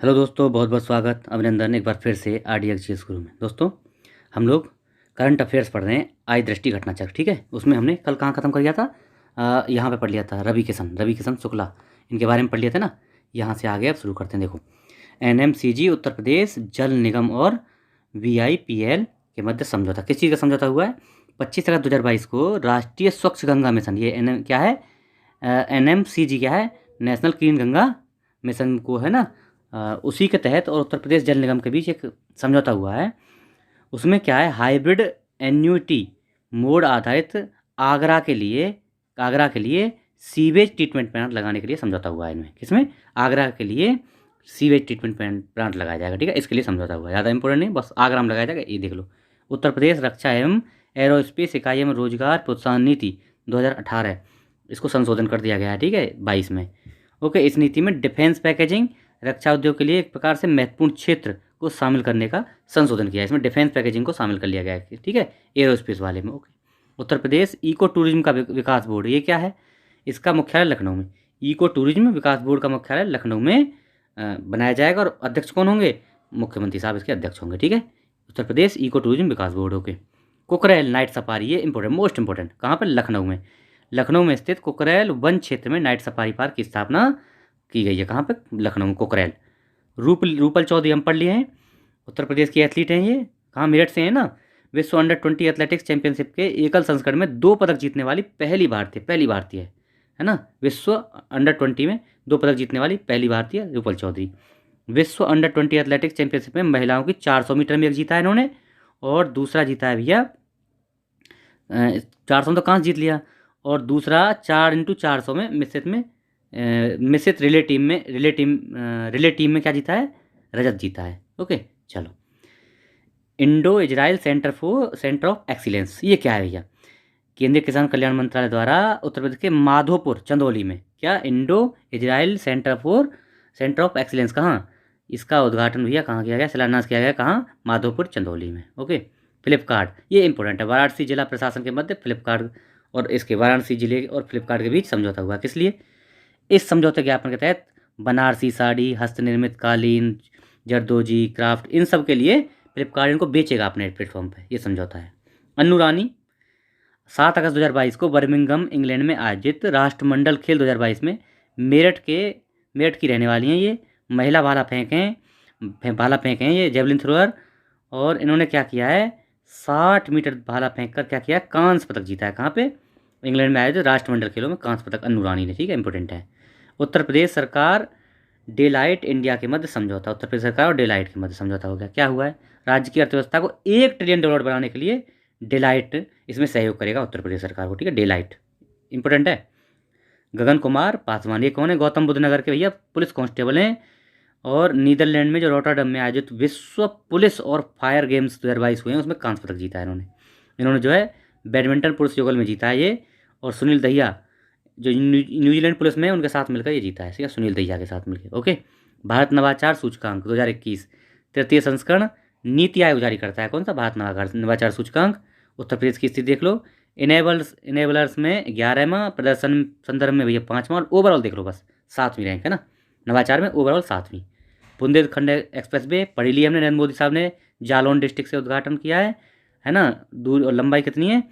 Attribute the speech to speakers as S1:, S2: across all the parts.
S1: Hello दोस्तों, बहुत बहुत स्वागत, अभिनंदन एक बार फिर से RDX गुरु में। दोस्तों, हम लोग करंट अफेयर्स पढ़ रहे हैं, आई दृष्टि घटनाचक्र। ठीक है, उसमें हमने कल कहाँ ख़त्म कर लिया था? यहाँ पे पढ़ लिया था रवि किशन शुक्ला, इनके बारे में पढ़ लिया था ना। यहाँ से आगे अब शुरू करते हैं। देखो, NMCG उत्तर प्रदेश जल निगम और VIPL के मध्य समझौता। किस चीज़ का समझौता हुआ है? 25 अगस्त 2022 को राष्ट्रीय स्वच्छ गंगा मिशन, ये क्या है? NMCG क्या है? नेशनल क्लीन गंगा मिशन को है ना, उसी के तहत और उत्तर प्रदेश जल निगम के बीच एक समझौता हुआ है। उसमें क्या है? हाइब्रिड एन्युटी मोड आधारित आगरा के लिए सीवेज ट्रीटमेंट प्लांट लगाने के लिए समझौता हुआ है। इनमें किसमें? आगरा के लिए सीवेज ट्रीटमेंट प्लांट लगाया जाएगा। ठीक है, इसके लिए समझौता हुआ है। ज़्यादा इंपॉर्टेंट नहीं, बस आगरा में लगाया जाएगा, ये देख लो। उत्तर प्रदेश रक्षा एवं एरोस्पेस इकाई एवं रोजगार प्रोत्साहन नीति 2018, इसको संशोधन कर दिया गया है। ठीक है, 22 में। ओके, इस नीति में डिफेंस पैकेजिंग, रक्षा उद्योग के लिए एक प्रकार से महत्वपूर्ण क्षेत्र को शामिल करने का संशोधन किया है। इसमें डिफेंस पैकेजिंग को शामिल कर लिया गया है। ठीक है, एरोस्पेस वाले में। ओके, उत्तर प्रदेश इको टूरिज्म का विकास बोर्ड, ये क्या है? इसका मुख्यालय लखनऊ में। इको टूरिज्म विकास बोर्ड का मुख्यालय लखनऊ में बनाया जाएगा। और अध्यक्ष कौन होंगे? मुख्यमंत्री साहब इसके अध्यक्ष होंगे। ठीक है, Uttar Pradesh eco tourism Vikas board. Okay, Kukrail night safari, ये इंपॉर्टेंट, मोस्ट इंपॉर्टेंट। कहाँ पर? लखनऊ में। लखनऊ में स्थित कुकरेल वन क्षेत्र में नाइट सफारी पार्क की स्थापना की गई है। कहाँ पर? लखनऊ में, कुकरेल। रूपल चौधरी हम पढ़ लिए हैं, उत्तर प्रदेश की एथलीट हैं ये। कहाँ? मेरठ से हैं ना। विश्व अंडर 20 एथलेटिक्स चैंपियनशिप के एकल संस्करण में 2 पदक जीतने वाली पहली भारतीय है ना। विश्व अंडर 20 में 2 पदक जीतने वाली पहली भारतीय रूपल चौधरी। विश्व अंडर 20 एथलेटिक्स चैंपियनशिप में महिलाओं की 400 मीटर में एक जीता है इन्होंने, और दूसरा जीता है भैया 400 तो कहाँ जीत लिया, और दूसरा 4x400 में मिश्रित रिले टीम में क्या जीता है? रजत जीता है। ओके, चलो। Indo Israel centre of excellence, ये क्या है भैया? केंद्रीय किसान कल्याण मंत्रालय द्वारा उत्तर प्रदेश के माधोपुर चंदौली में, क्या? Indo Israel centre of excellence. कहाँ? इसका उद्घाटन भैया कहाँ किया गया? शिलान्यास किया गया। कहाँ? माधोपुर चंदौली में। ओके, फ्लिपकार्ट, ये इंपॉर्टेंट है। वाराणसी जिला प्रशासन के मध्य फ्लिपकार्ट और इसके वाराणसी जिले और फ्लिपकार्ट के बीच समझौता हुआ। किस लिए? इस समझौते ज्ञापन के तहत बनारसी साड़ी, हस्तनिर्मित कालीन, जरदोजी, क्राफ्ट, इन सब के लिए फ्लिपकार्ट इनको बेचेगा अपने प्लेटफॉर्म पे। ये समझौता है। अन्नू रानी 7 अगस्त 2022 को बर्मिंघम इंग्लैंड में आयोजित राष्ट्रमंडल खेल 2022 में मेरठ की रहने वाली हैं। ये महिला भाला फेंक हैं ये जेवलिन थ्रोअर। और इन्होंने क्या किया है? 60 मीटर भाला फेंक कर क्या किया है? कांस्य पदक जीता है। कहाँ पे? इंग्लैंड में आयोजित राष्ट्रमंडल खेलों में कांस्य पदक अन्नू रानी ने। ठीक है, इंपॉर्टेंट है। उत्तर प्रदेश सरकार डेलाइट इंडिया के मध्य समझौता, उत्तर प्रदेश सरकार और डेलाइट के मध्य समझौता हो गया। क्या हुआ है? राज्य की अर्थव्यवस्था को $1 ट्रिलियन बनाने के लिए डेलाइट इसमें सहयोग करेगा उत्तर प्रदेश सरकार को। ठीक है, डेलाइट इंपॉर्टेंट है। गगन कुमार पासवान, ये कौन है? गौतम बुद्ध नगर के भैया पुलिस कांस्टेबल हैं। और नीदरलैंड में जो रोटरडम में आयोजित विश्व पुलिस और फायर गेम्स 2022 हुए हैं, उसमें कांस्य पदक जीता है इन्होंने जो है बैडमिंटन पुरुष युगल में जीता है ये। और सुनील दहिया जो न्यूजीलैंड पुलिस में है, उनके साथ मिलकर ये जीता है। ठीक है, सुनील दहिया के साथ मिलकर। ओके, भारत नवाचार सूचकांक 2021 तृतीय संस्करण नीति आयोग जारी करता है। कौन सा? भारत नवाचार सूचकांक। उत्तर प्रदेश की स्थिति देख लो। इनेबलर्स में 11वां, प्रदर्शन संदर्भ में भैया 5वां, और ओवरऑल देख लो बस 7वीं रैंक है ना। नवाचार में ओवरऑल 7वीं। बुंदेलखंड एक्सप्रेस वे पढ़ी ली हमने, नरेंद्र मोदी साहब ने जालौन डिस्ट्रिक्ट से उद्घाटन किया है ना। दूर और लंबाई कितनी है?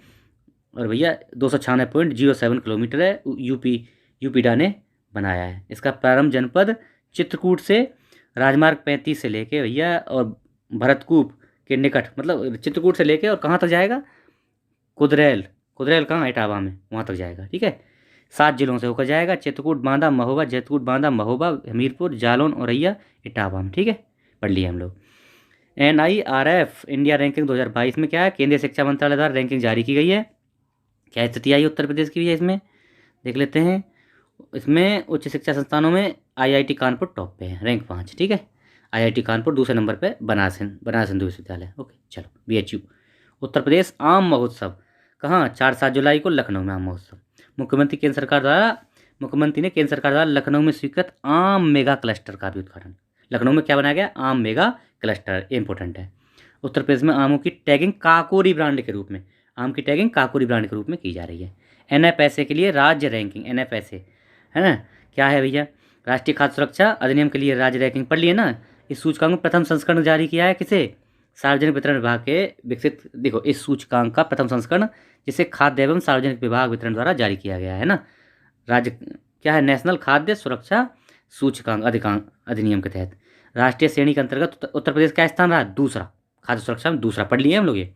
S1: और भैया 296.07 किलोमीटर है। यूपीडा ने बनाया है। इसका प्रारंभ जनपद चित्रकूट से राजमार्ग 35 से लेके भैया और भरतकूप के निकट, मतलब चित्रकूट से लेके और कहाँ तक जाएगा? कुदरेल कहाँ? इटावा में, वहाँ तक जाएगा। ठीक है, 7 जिलों से होकर जाएगा। चित्रकूट, बांदा, महोबा, हमीरपुर, जालौन, औरैया, इटावा में। ठीक है, पढ़ लिए हम लोग। NIRF इंडिया रैंकिंग 2022 में क्या है? केंद्रीय शिक्षा मंत्रालय द्वारा रैंकिंग जारी की गई है। क्या स्थिति आई उत्तर प्रदेश की भी है? इसमें देख लेते हैं। इसमें उच्च शिक्षा संस्थानों में IIT कानपुर टॉप पे है, रैंक 5। ठीक है, IIT कानपुर दूसरे नंबर पे, बनारस हिंदू विश्वविद्यालय। ओके, चलो। BHU उत्तर प्रदेश आम महोत्सव कहाँ? 4-7 जुलाई को लखनऊ में आम महोत्सव। मुख्यमंत्री ने केंद्र सरकार द्वारा लखनऊ में स्वीकृत आम मेगा क्लस्टर का भी उद्घाटन। लखनऊ में क्या बनाया गया? आम मेगा क्लस्टर, इंपॉर्टेंट है। उत्तर प्रदेश में आमों की टैगिंग काकोरी ब्रांड के रूप में की जा रही है। NFSA के लिए राज्य रैंकिंग, NFSA है ना, क्या है भैया? राष्ट्रीय खाद्य सुरक्षा अधिनियम के लिए राज्य रैंकिंग पढ़ लिए ना। इस सूचकांक में प्रथम संस्करण जारी किया है किसे? सार्वजनिक वितरण विभाग के विकसित, देखो इस सूचकांक का प्रथम संस्करण जिसे खाद्य एवं सार्वजनिक विभाग वितरण द्वारा जारी किया गया है ना। राज्य क्या है? नेशनल खाद्य सुरक्षा सूचकांक अधिनियम के तहत राष्ट्रीय श्रेणी के अंतर्गत उत्तर प्रदेश का स्थान रहा? दूसरा। खाद्य सुरक्षा में दूसरा पढ़ लिए हम लोग ये।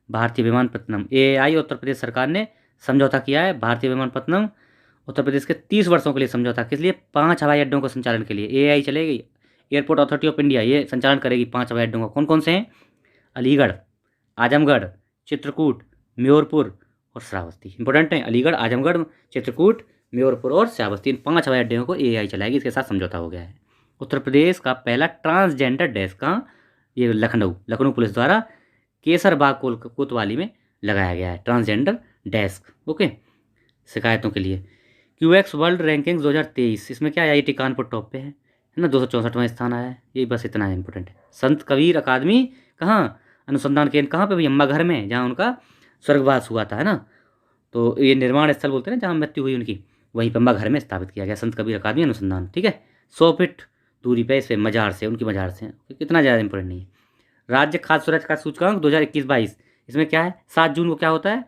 S1: भारतीय विमानपत्तनम, एआई उत्तर प्रदेश सरकार ने समझौता किया है। भारतीय विमानपत्तनम उत्तर प्रदेश के 30 वर्षों के लिए समझौता, किस लिए? 5 हवाई अड्डों को संचालन के लिए एआई चलेगी। एयरपोर्ट अथॉरिटी ऑफ इंडिया ये संचालन करेगी 5 हवाई अड्डों का। कौन कौन से हैं? अलीगढ़, आजमगढ़, चित्रकूट, म्योरपुर और श्रावस्ती। इंपॉर्टेंट है, अलीगढ़, आजमगढ़, चित्रकूट, म्योरपुर और श्रावस्ती, इन 5 हवाई अड्डों को एआई चलाएगी। इसके साथ समझौता हो गया है। उत्तर प्रदेश का पहला ट्रांसजेंडर डेस्क कहाँ? ये लखनऊ पुलिस द्वारा केसरबाग कोतवाली में लगाया गया है ट्रांसजेंडर डेस्क। ओके, शिकायतों के लिए क्यूएक्स वर्ल्ड रैंकिंग 2023, इसमें क्या है? आईआईटी कानपुर टॉप पे है ना, 264वां स्थान आया है। ये बस इतना है इंपॉर्टेंट है। संत कबीर अकादमी कहाँ? अनुसंधान केंद्र कहाँ पे भाई? अम्बा घर में, जहाँ उनका स्वर्गवास हुआ था, है ना। तो ये निर्माण स्थल बोलते हैं ना जहाँ मृत्यु हुई उनकी, वहीं पे अम्बा घर में स्थापित किया गया संत कबीर अकादमी अनुसंधान। ठीक है, 100 फीट दूरी पे इसे मजार से, उनकी मजार से, कितना ज़्यादा इंपॉर्टेंट नहीं है। राज्य खाद्य सुरक्षा सूचकांक 2021-22, इसमें क्या है? 7 जून को क्या होता है?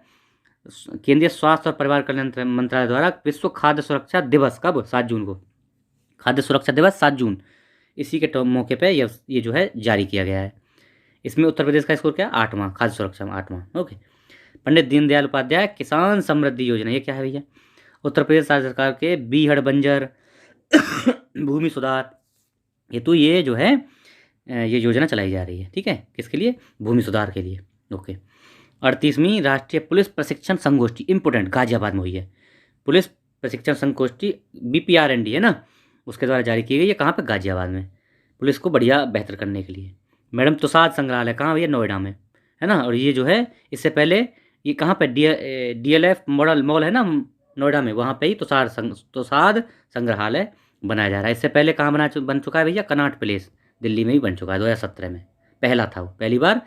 S1: केंद्रीय स्वास्थ्य और परिवार कल्याण मंत्रालय द्वारा विश्व खाद्य सुरक्षा दिवस, कब? 7 जून को। खाद्य सुरक्षा दिवस 7 जून, इसी के मौके पे ये जो है जारी किया गया है। इसमें उत्तर प्रदेश का स्कोर क्या है? 8वां, खाद्य सुरक्षा में 8वां। ओके। पंडित दीनदयाल उपाध्याय किसान समृद्धि योजना, ये क्या है भैया? उत्तर प्रदेश राज्य सरकार के बीहड़ बंजर भूमि सुधार हेतु ये जो है ये योजना चलाई जा रही है। ठीक है, किसके लिए? भूमि सुधार के लिए। ओके। 38वीं राष्ट्रीय पुलिस प्रशिक्षण संगोष्ठी, इंपोर्टेंट, गाजियाबाद में हुई है। पुलिस प्रशिक्षण संगोष्ठी BPRND है ना, उसके द्वारा जारी की गई है। कहाँ पे? गाजियाबाद में, पुलिस को बढ़िया बेहतर करने के लिए। मैडम तुषार संग्रहालय कहाँ भैया? नोएडा में, है ना। और ये जो है इससे पहले ये कहाँ पे? DLF मॉल है ना नोएडा में, वहाँ पे ही तुषार संग्रहालय बनाया जा रहा है। इससे पहले कहाँ बन चुका है भैया? कनॉट प्लेस दिल्ली में ही बन चुका है, 2017 में पहला था वो, पहली बार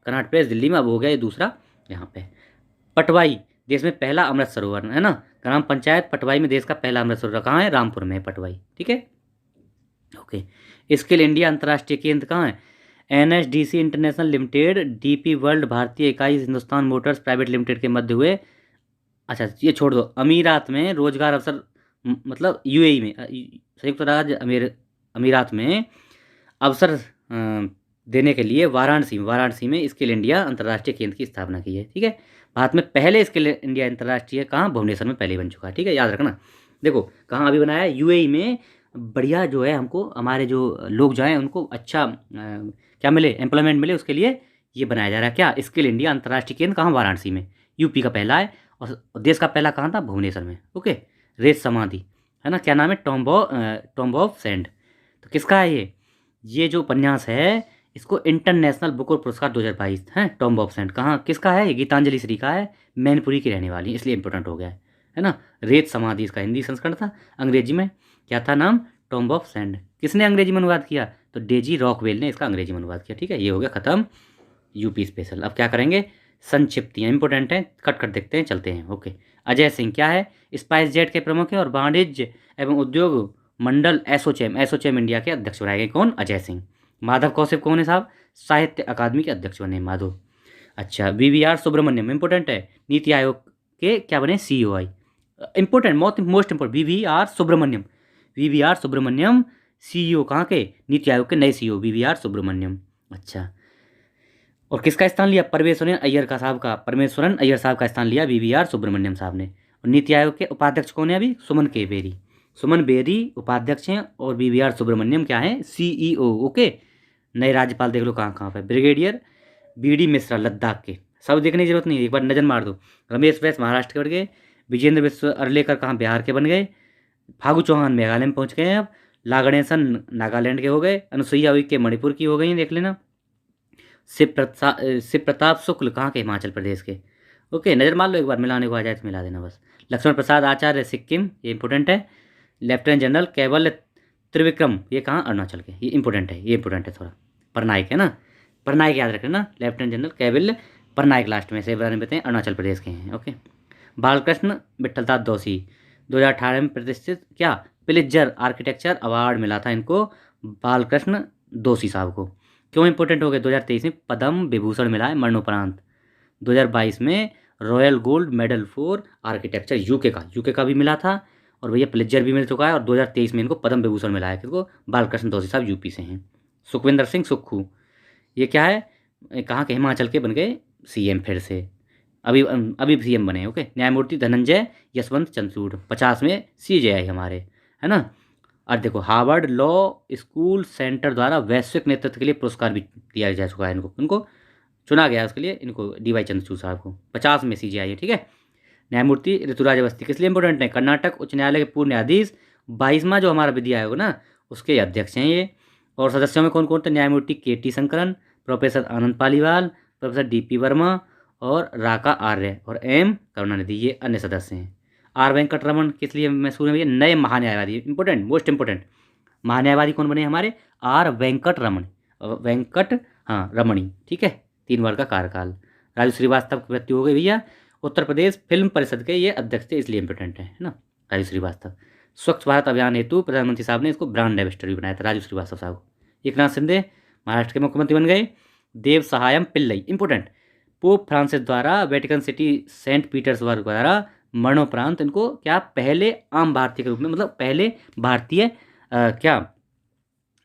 S1: कनॉट प्लेस दिल्ली में, अब हो गया ये दूसरा यहाँ पे। पटवाई देश में पहला अमृत सरोवर, है ना। ग्राम पंचायत पटवाई में देश का पहला अमृत सरोवर कहाँ है? रामपुर में है पटवाई। ठीक है, ओके। स्किल इंडिया अंतर्राष्ट्रीय केंद्र कहाँ है? NSDC international limited, DP world भारतीय इकाई हिंदुस्तान मोटर्स प्राइवेट लिमिटेड के मध्य हुए, अच्छा ये छोड़ दो, अमीरात में रोजगार अवसर, मतलब UAE में, संयुक्त राज्य अमीरात में अवसर देने के लिए वाराणसी में स्किल इंडिया अंतर्राष्ट्रीय केंद्र की स्थापना की है। ठीक है, भारत में पहले स्किल इंडिया अंतर्राष्ट्रीय कहाँ? भुवनेश्वर में पहले बन चुका है। ठीक है, याद रखना। देखो कहाँ अभी बनाया है? UAE में। बढ़िया जो है हमको, हमारे जो लोग जाएँ उनको अच्छा क्या मिले? एम्प्लॉयमेंट मिले, उसके लिए ये बनाया जा रहा है। क्या? स्किल इंडिया अंतर्राष्ट्रीय केंद्र कहाँ? वाराणसी में, UP का पहला है। और देश का पहला कहाँ था? भुवनेश्वर में। ओके। रेत समाधि, है ना, क्या नाम है? Tomb of sand. तो किसका है ये जो उपन्यास है, इसको इंटरनेशनल बुक पुरस्कार 2022 है। टॉम्ब ऑफ सैंड कहाँ, किसका है? ये गीतांजलि श्री का है, मैनपुरी की रहने वाली, इसलिए इंपॉर्टेंट हो गया है ना। रेत समाधि इसका हिंदी संस्करण था, अंग्रेजी में क्या था नाम? Tomb of sand. किसने अंग्रेजी में अनुवाद किया? तो डेजी रॉकवेल ने इसका अंग्रेजी में अनुवाद किया। ठीक है, ये हो गया खत्म UP स्पेशल। अब क्या करेंगे? संक्षिप्तियाँ इंपॉर्टेंट हैं, कट देखते हैं, चलते हैं। ओके। अजय सिंह क्या है? स्पाइस जेट के प्रमुख हैं और वाणिज्य एवं उद्योग मंडल एसोचैम इंडिया के अध्यक्ष बनाए गए। कौन? अजय सिंह। माधव कौशिक कौन है साहब? साहित्य अकादमी के अध्यक्ष बने माधव। अच्छा, VVR सुब्रमण्यम इंपॉर्टेंट है, नीति आयोग के क्या बने? COI। Important, most important, VVR Subrahmanyam CEO कहाँ के? नीति आयोग के नए CEO VVR सुब्रमण्यम। अच्छा, और किसका स्थान लिया? परमेश्वरन अय्यर साहब का स्थान लिया VVR सुब्रमण्यम साहब ने। और नीति आयोग के उपाध्यक्ष कौन है अभी? सुमन बेरी उपाध्यक्ष हैं, और VVR सुब्रमण्यम क्या है? CEO। ओके। नए राज्यपाल देख लो कहाँ कहाँ पे। ब्रिगेडियर BD मिश्रा लद्दाख के, सब देखने की जरूरत नहीं है, एक बार नजर मार दो। रमेश बैस महाराष्ट्र के बन गए। विजेंद्र विश्व अर्लेकर कहाँ? बिहार के बन गए। फागू चौहान मेघालय में पहुँच गए हैं अब। ला गणेशन नागालैंड के हो गए। अनुसुईया उइके मणिपुर की हो गई हैं, देख लेना। शिव प्रताप शुक्ल कहाँ के? हिमाचल प्रदेश के। ओके, नज़र मार लो एक बार, मिलाने को आ जाए तो मिला देना बस। लक्ष्मण प्रसाद आचार्य सिक्किम, ये इंपॉर्टेंट है। लेफ्टिनेंट जनरल कैवल्य त्रिविक्रम, ये कहाँ? अरुणाचल के, ये इंपॉर्टेंट है थोड़ा। परनाइक है ना, परनाइक याद रखना। लेफ्टिनेंट जनरल कैवल्य परनाइक लास्ट में से बारे में बताएं, अरुणाचल प्रदेश के हैं। ओके। बालकृष्ण विठलदास दोषी 2018 में प्रतिष्ठित क्या? प्लित्जर आर्किटेक्चर अवार्ड मिला था इनको बालकृष्ण दोषी साहब को। क्यों इंपॉर्टेंट हो गए? 2023 में पद्म विभूषण मिला है मरणोपरांत। 2022 में royal gold medal for architecture UK का भी मिला था, और भैया प्लित्जर भी मिल चुका है, और 2023 में इनको पद्म विभूषण मिला है। किसको? बालकृष्ण दोषी साहब यूपी से हैं। सुखविंदर सिंह सुक्खू, ये क्या है? कहाँ के? हिमाचल के बन गए सीएम फिर से, अभी सीएम बने। ओके। न्यायमूर्ति धनंजय यशवंत चंद्रचूड़ 50 में CJI हमारे, है ना। और देखो हार्वर्ड लॉ स्कूल सेंटर द्वारा वैश्विक नेतृत्व के लिए पुरस्कार भी दिया जा चुका है इनको चुना गया उसके लिए, इनको DY चंद्रचूड़ साहब को 50 में CJI है। ठीक है। न्यायमूर्ति ऋतुराज अवस्थी किस लिए इंपॉर्टेंट है? कर्नाटक उच्च न्यायालय के पूर्व न्यायाधीश, 22वां जो हमारा विधि आयोग ना उसके अध्यक्ष हैं ये। और सदस्यों में कौन कौन थे? न्यायमूर्ति KT शंकरन, प्रोफेसर आनंद पालीवाल, प्रोफेसर DP वर्मा और राका आर्य और M करुणानिधि, ये अन्य सदस्य हैं। R वेंकटरमण किस लिए मशहूर है? नए महान्यायवादी, इंपॉर्टेंट, मोस्ट इंपॉर्टेंट महान्यायवादी कौन बने हमारे? R वेंकटरमण, रमणी। ठीक है। 3 वर्ष का कार्यकाल। राजू श्रीवास्तव की मृत्यु हो गई भैया, उत्तर प्रदेश फिल्म परिषद के ये अध्यक्ष थे, इसलिए इंपॉर्टेंट है ना राजू श्रीवास्तव। स्वच्छ भारत अभियान हेतु प्रधानमंत्री साहब ने इसको ब्रांड एम्बेसडर भी बनाया था राजू श्रीवास्तव साहब को। एकनाथ शिंदे महाराष्ट्र के मुख्यमंत्री बन गए। देव सहायम पिल्लई, इंपॉर्टेंट, पोप फ्रांसिस द्वारा वेटिकन सिटी सेंट पीटर्सबर्ग द्वारा मरणोपरांत इनको क्या पहले आम भारतीय के रूप में, मतलब पहले भारतीय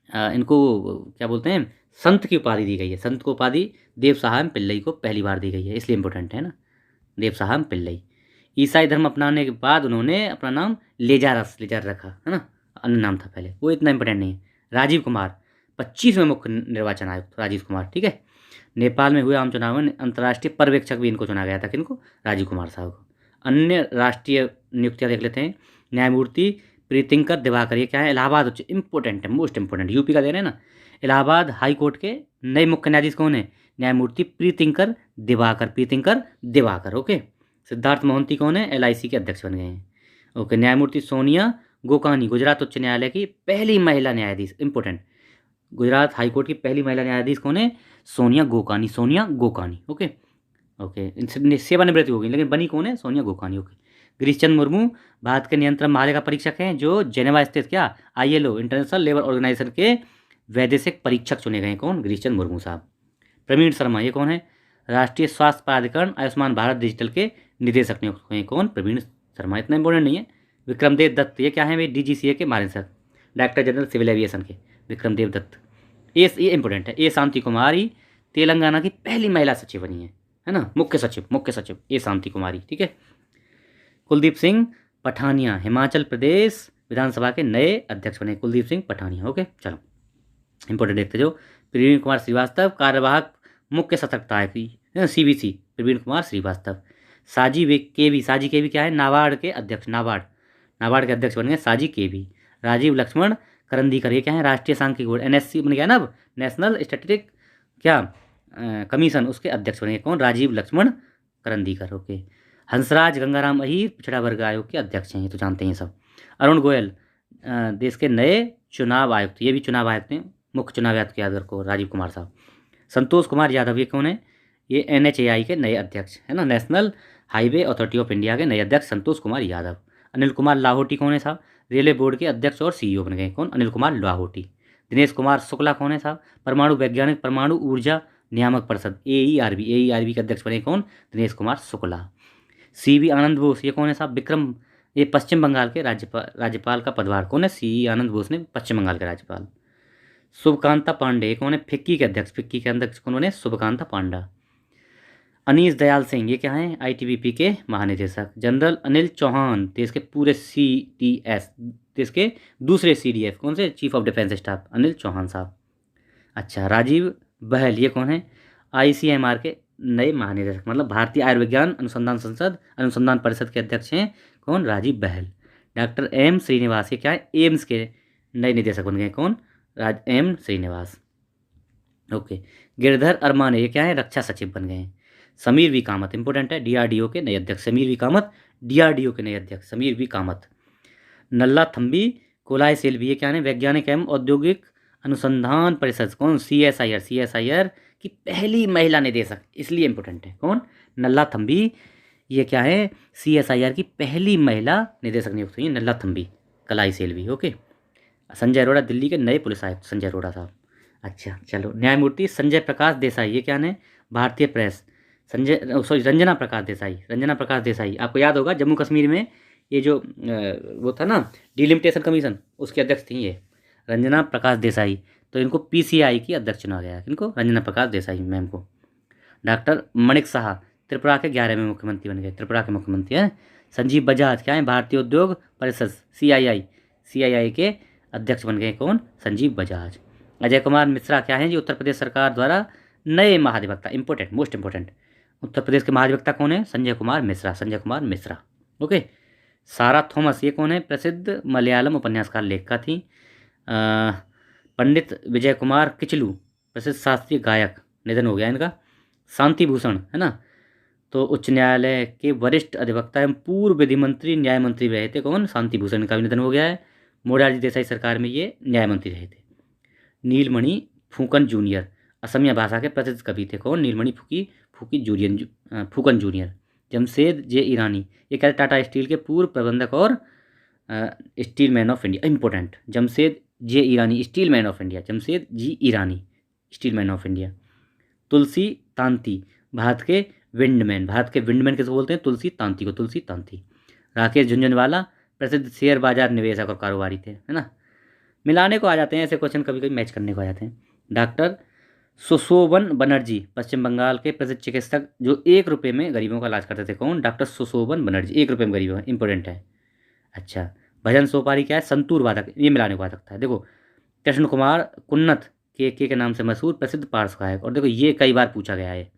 S1: इनको क्या बोलते हैं, संत की उपाधि दी गई है। संत को उपाधि देव सहायम पिल्लई को पहली बार दी गई है, इसलिए इंपॉर्टेंट है ना देव सहायम पिल्लई। ईसाई धर्म अपनाने के बाद उन्होंने अपना नाम लेजार रखा, है ना, अन्य नाम था पहले, वो इतना इंपॉर्टेंट नहीं है। राजीव कुमार 25वें मुख्य निर्वाचन आयुक्त राजीव कुमार। ठीक है। नेपाल में हुए आम चुनाव में अंतर्राष्ट्रीय पर्यवेक्षक भी इनको चुना गया था, किनको? राजीव कुमार साहब को। अन्य राष्ट्रीय नियुक्तियाँ देख लेते हैं। न्यायमूर्ति प्रीतिंकर दिवाकर, ये क्या है? इलाहाबाद उच्च, इंपॉर्टेंट है, मोस्ट इंपॉर्टेंट, यूपी का दे रहे हैं ना। इलाहाबाद हाई कोर्ट के नए मुख्य न्यायाधीश कौन है? न्यायमूर्ति प्रीतिंकर दिवाकर। ओके। सिद्धार्थ मोहंती कौन है? LIC के अध्यक्ष बन गए हैं। ओके। न्यायमूर्ति सोनिया गोकानी, गुजरात उच्च न्यायालय की पहली महिला न्यायाधीश, इंपॉर्टेंट, गुजरात हाईकोर्ट की पहली महिला न्यायाधीश कौन है? सोनिया गोकानी। ओके। सेवानिवृत्ति हो गई, लेकिन बनी कौन है? सोनिया गोकानी। ओके। गिरीशचंद्र मुर्मू भारत के नियंत्रण महालेखा परीक्षक हैं, जो जेनेवा स्थित क्या ILO इंटरनेशनल लेबर ऑर्गेनाइजेशन के वैदेशिक परीक्षक चुने गए। कौन? गिरीशचंद्र मुर्मू साहब। प्रवीण शर्मा, ये कौन है? राष्ट्रीय स्वास्थ्य प्राधिकरण आयुष्मान भारत डिजिटल के निदेशक नियुक्त हुए। कौन? प्रवीण शर्मा, इतना इंपॉर्टेंट नहीं है। विक्रमदेव दत्त, ये क्या है? वे DGCA के महानिदेशक, डायरेक्टर जनरल सिविल एविएशन के विक्रमदेव दत्त। ये इंपॉर्टेंट है। A शांति कुमारी तेलंगाना की पहली महिला सचिव बनी है ना, मुख्य सचिव A शांति कुमारी। ठीक है। कुलदीप सिंह पठानिया हिमाचल प्रदेश विधानसभा के नए अध्यक्ष बने, कुलदीप सिंह पठानिया। ओके। चलो इंपॉर्टेंट देखते जो। प्रवीण कुमार श्रीवास्तव कार्यवाहक मुख्य सतर्कता आयुक्त CBC, प्रवीण कुमार श्रीवास्तव। साजी केवी क्या है? नाबार्ड के अध्यक्ष, नाबार्ड के अध्यक्ष बन गए साजी केवी। राजीव लक्ष्मण करंदीकर, ये क्या है? राष्ट्रीय सांख्यिकी बोर्ड NSC बन गया ना अब, नेशनल स्टैटिस्टिक कमीशन, उसके अध्यक्ष बने। कौन? राजीव लक्ष्मण करंदीकर। ओके। हंसराज गंगाराम अहीर पिछड़ा वर्ग आयोग के अध्यक्ष हैं, ये तो जानते हैं सब। अरुण गोयल देश के नए चुनाव आयुक्त, ये भी चुनाव आयुक्त हैं, मुख्य चुनाव आयुक्त याद रखो राजीव कुमार साहब। संतोष कुमार यादव, ये कौन है? ये NHAI के नए अध्यक्ष है ना, national highway authority of India के नए अध्यक्ष संतोष कुमार यादव। अनिल कुमार लाहौटी कौन है साहब? रेलवे बोर्ड के अध्यक्ष और CEO बन गए। कौन? अनिल कुमार लाहौटी। दिनेश कुमार शुक्ला कौन है साहब? परमाणु वैज्ञानिक परमाणु ऊर्जा नियामक परिषद AERB के अध्यक्ष बने। कौन? दिनेश कुमार शुक्ला। CV आनंद बोस, ये कौन है साहब? ये पश्चिम बंगाल के राज्यपाल का पदभार। कौन है? CV आनंद बोस ने पश्चिम बंगाल के राज्यपाल। शुभकांता पांडे कौन है? फिक्की के अध्यक्ष कौन बने? शुभकांता पांडा। अनीश दयाल सिंह, ये क्या है? ITBP के महानिदेशक। जनरल अनिल चौहान देश के पूरे CDS, देश के दूसरे CDF, कौन से? Chief of defence staff Anil Chauhan साहब। अच्छा। राजीव बहल, ये कौन है? ICMR के नए महानिदेशक, मतलब भारतीय आयुर्विज्ञान अनुसंधान परिषद के अध्यक्ष हैं। कौन? राजीव बहल। डॉक्टर M श्रीनिवास, ये क्या है? एम्स के नए निदेशक बन गए। कौन? M श्रीनिवास। ओके। गिरधर अरमाने, ये क्या है? रक्षा सचिव बन गए हैं। समीर वी कामत, इंपॉर्टेंट है, DRDO के नए अध्यक्ष। Sameer we Kamat. Nalla Thambi coli Selvi, ये क्या है? वैज्ञानिक एवं औद्योगिक अनुसंधान परिषद। कौन? CSIR की पहली महिला निदेशक, इसलिए इंपॉर्टेंट है। कौन? नल्ला थम्बी, ये क्या है? CSIR की पहली महिला निदेशक नियुक्त हुई, नल्ला थम्बी। कलाई सेल्वी। ओके। संजय अरोड़ा दिल्ली के नए पुलिस आयुक्त संजय अरोड़ा साहब। अच्छा चलो, न्यायमूर्ति संजय प्रकाश देसाई, ये क्या है, भारतीय प्रेस। संजय सॉरी रंजना प्रकाश देसाई, रंजना प्रकाश देसाई आपको याद होगा जम्मू कश्मीर में ये जो वो था ना डिलिमिटेशन कमीशन, उसके अध्यक्ष थी ये रंजना प्रकाश देसाई। तो इनको पीसीआई की अध्यक्ष चुना गया है, इनको रंजना प्रकाश देसाई मैम को। डॉक्टर मणिक साहा त्रिपुरा के 11वें मुख्यमंत्री बन गए, त्रिपुरा के मुख्यमंत्री हैं। संजीव बजाज क्या है, भारतीय उद्योग परिषद सीआईआई के अध्यक्ष बन गए, कौन, संजीव बजाज। अजय कुमार मिश्रा क्या हैं जी, उत्तर प्रदेश सरकार द्वारा नए महाधिवक्ता, important most important, Uttar Pradesh के महाधिवक्ता कौन है, संजय कुमार मिश्रा, संजय कुमार मिश्रा। ओके। सारा थॉमस ये कौन है, प्रसिद्ध मलयालम उपन्यासकार लेखिका थी। पंडित विजय कुमार किचलू प्रसिद्ध शास्त्रीय गायक, निधन हो गया इनका। शांति भूषण है ना, तो उच्च न्यायालय के वरिष्ठ अधिवक्ता एवं पूर्व विधि मंत्री न्याय मंत्री रहे थे, कौन, शांति भूषण का भी निधन हो गया है। मोरारजी देसाई सरकार में ये न्याय मंत्री रहे थे। नीलमणि फूकन जूनियर असमिया भाषा के प्रसिद्ध कवि थे, कौन, नीलमणि फूकन जूनियर। जमशेद जे ईरानी ये क्या, टाटा स्टील के पूर्व प्रबंधक और steel man of India, important, Jamshed J Irani steel man of India, Jamshed ji Irani steel man of India. Tulsi Tanti Bharat के विंडमैन, भारत के विंडमैन किसको बोलते हैं, तुलसी तांती को, तुलसी तांती। राकेश झुंझुनवाला प्रसिद्ध शेयर बाजार निवेशक और कारोबारी थे, है ना। मिलाने को आ जाते हैं ऐसे क्वेश्चन, कभी कभी मैच करने को आ जाते हैं। डॉक्टर सुशोभन बनर्जी पश्चिम बंगाल के प्रसिद्ध चिकित्सक जो 1 रुपये में गरीबों का इलाज करते थे, कौन, डॉक्टर सुशोभन बनर्जी, 1 रुपये में गरीबों, इंपॉर्टेंट है। अच्छा, भजन सोपारी क्या है, संतूर वादक, ये मिलाने को आ सकता है। देखो कृष्ण कुमार कुन्नत के नाम से मशहूर प्रसिद्ध पार्श्व गायक, और देखो ये कई बार पूछा गया है।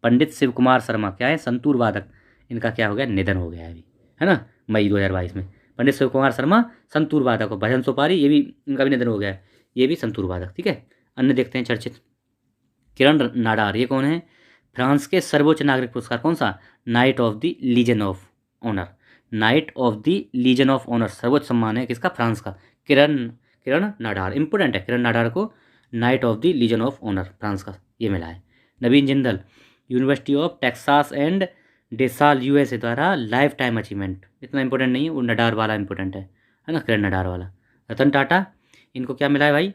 S1: पंडित शिव कुमार शर्मा क्या है, संतूर वादक, इनका क्या हो गया, निधन हो गया है अभी, है ना, मई 2022 में। पंडित शिव कुमार शर्मा संतूर वादक, और भजन सोपारी ये भी, इनका भी निधन हो गया है, ये भी संतूर वादक। ठीक है। अन्य देखते हैं चर्चित। किरण नाडार ये कौन है, फ्रांस के सर्वोच्च नागरिक पुरस्कार कौन सा, knight of the legion of honour, knight of the legion of honour सर्वोच्च सम्मान है किसका, फ्रांस का। किरण नाडार, इंपोर्टेंट है, किरण नाडार को Knight of the legion of Honour France का ये मिला है। Naveen Jindal University of Texas and डेसाल यूएसए द्वारा लाइफ टाइम अचीवमेंट, इतना इंपॉर्टेंट नहीं है, वो नडार वाला इंपॉर्टेंट है ना, किरण नडार वाला। रतन टाटा इनको क्या मिला है भाई,